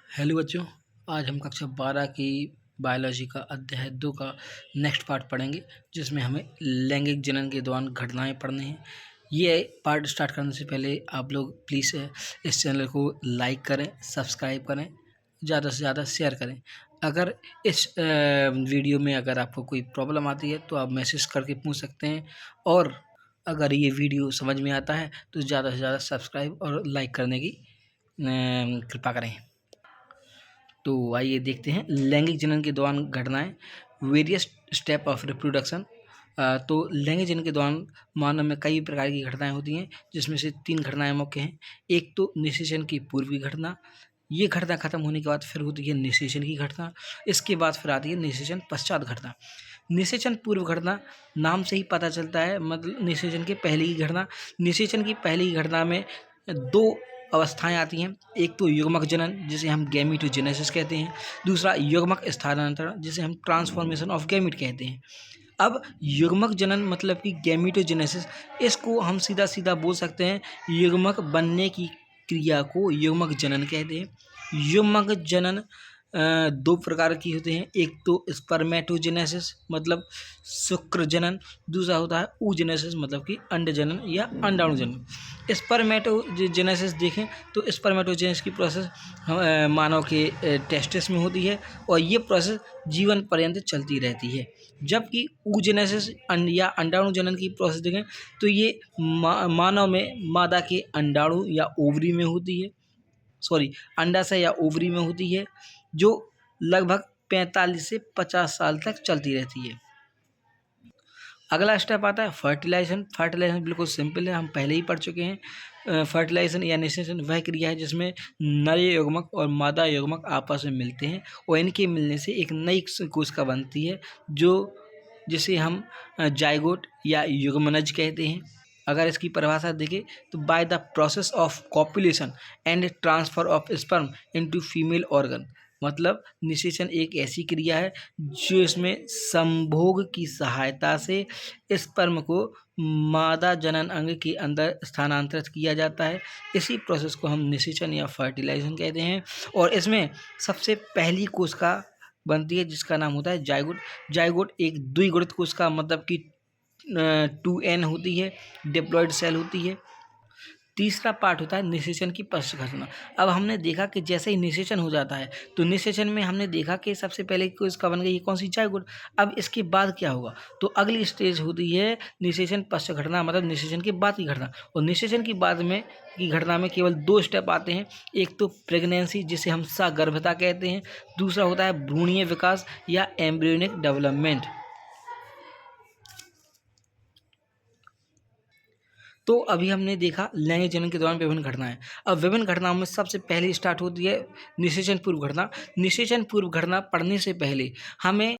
Hello बच्चों, आज हम कक्षा 12 की बायोलॉजी का अध्याय 2 का नेक्स्ट पार्ट पढ़ेंगे, जिसमें हमें लैंगिक जनन के दौरान घटनाएं पढ़नी हैं। ये पार्ट स्टार्ट करने से पहले आप लोग प्लीज़ इस चैनल को लाइक करें, सब्सक्राइब करें, ज़्यादा से ज़्यादा शेयर करें। अगर इस वीडियो में अगर आपको कोई प्रॉब्लम आती है तो आप मैसेज करके पूछ सकते हैं, और अगर ये वीडियो समझ में आता है तो ज़्यादा से ज़्यादा सब्सक्राइब और लाइक करने की कृपा करें। तो आइए देखते हैं लैंगिक जनन के दौरान घटनाएं, वेरियस स्टेप ऑफ रिप्रोडक्शन। तो लैंगिक जनन के दौरान मानव में कई प्रकार की घटनाएं होती हैं, जिसमें से 3 घटनाएं मुख्य हैं। एक तो निषेचन की पूर्व की घटना, ये घटना खत्म होने के बाद फिर होती है निषेचन की घटना। इसके बाद फिर आती है निषेचन पश्चात घटना। निषेचन पूर्व घटना, नाम से ही पता चलता है, मतलब निषेचन के पहले की घटना। निषेचन की पहली घटना में 2 अवस्थाएं आती हैं। एक तो युग्मक जनन, जिसे हम गैमीटोजेनेसिस कहते हैं। दूसरा युग्मक स्थानांतरण, जिसे हम ट्रांसफॉर्मेशन ऑफ गैमीट कहते हैं। अब युग्मक जनन मतलब कि गैमीटोजेनेसिस, इसको हम सीधा सीधा बोल सकते हैं, युग्मक बनने की क्रिया को युग्मक जनन कहते हैं। युग्मक जनन 2 प्रकार की होते हैं। एक तो स्पर्मेटोजेनेसिस मतलब शुक्र जनन, दूसरा होता है oogenesis मतलब कि अंड जनन या अंडाणु जनन। स्पर्मेटोजेनेसिस देखें तो स्पर्मेटोजेनेसिस की प्रोसेस मानव के टेस्टिस में होती है, और ये प्रोसेस जीवन पर्यंत चलती रहती है। जबकि oogenesis या अंडाणु जनन की प्रोसेस देखें तो ये मानव में मादा के अंडाणु या ओवरी में होती है, सॉरी अंडाशय या ओवरी में होती है, जो लगभग 45 से 50 साल तक चलती रहती है। अगला स्टेप आता है फर्टिलाइजेशन। फर्टिलाइजेशन बिल्कुल सिंपल है, हम पहले ही पढ़ चुके हैं। फर्टिलाइजेशन या निषेचन वह क्रिया है जिसमें नर युग्मक और मादा युग्मक आपस में मिलते हैं, और इनके मिलने से एक नई कोशिका बनती है, जिसे हम जाइगोट या युग्मनज कहते हैं। अगर इसकी परिभाषा देखें तो by the process of copulation and transfer of sperm into female organ, मतलब निषेचन एक ऐसी क्रिया है जो इसमें संभोग की सहायता से स्पर्म को मादा जनन अंग के अंदर स्थानांतरित किया जाता है। इसी प्रोसेस को हम निषेचन या फर्टिलाइजेशन कहते हैं, और इसमें सबसे पहली कोशिका बनती है जिसका नाम होता है जाइगोट। जाइगोट एक द्विगुणित कोशिका मतलब कि 2n होती है, डिप्लॉयड सेल होती है। तीसरा पार्ट होता है निषेचन की पश्च घटना। अब हमने देखा कि जैसे ही निषेचन हो जाता है तो निषेचन में हमने देखा कि सबसे पहले कोशिका बन गई कौन सी, जाइगोट। अब इसके बाद क्या होगा, तो अगली स्टेज होती है निषेचन पश्च घटना, मतलब निषेचन के बाद की घटना। और निषेचन की बाद में की घटना में केवल 2 स्टेप आते हैं। एक तो प्रेगनेंसी, जिसे हम सगर्भता कहते हैं। दूसरा होता है भ्रूणीय विकास या एम्ब्रियोनिक डेवलपमेंट। तो अभी हमने देखा लैंगिक जनन के दौरान विभिन्न घटनाएं। अब विभिन्न घटनाओं में सबसे पहले स्टार्ट होती है निषेचन पूर्व घटना। निषेचन पूर्व घटना पढ़ने से पहले हमें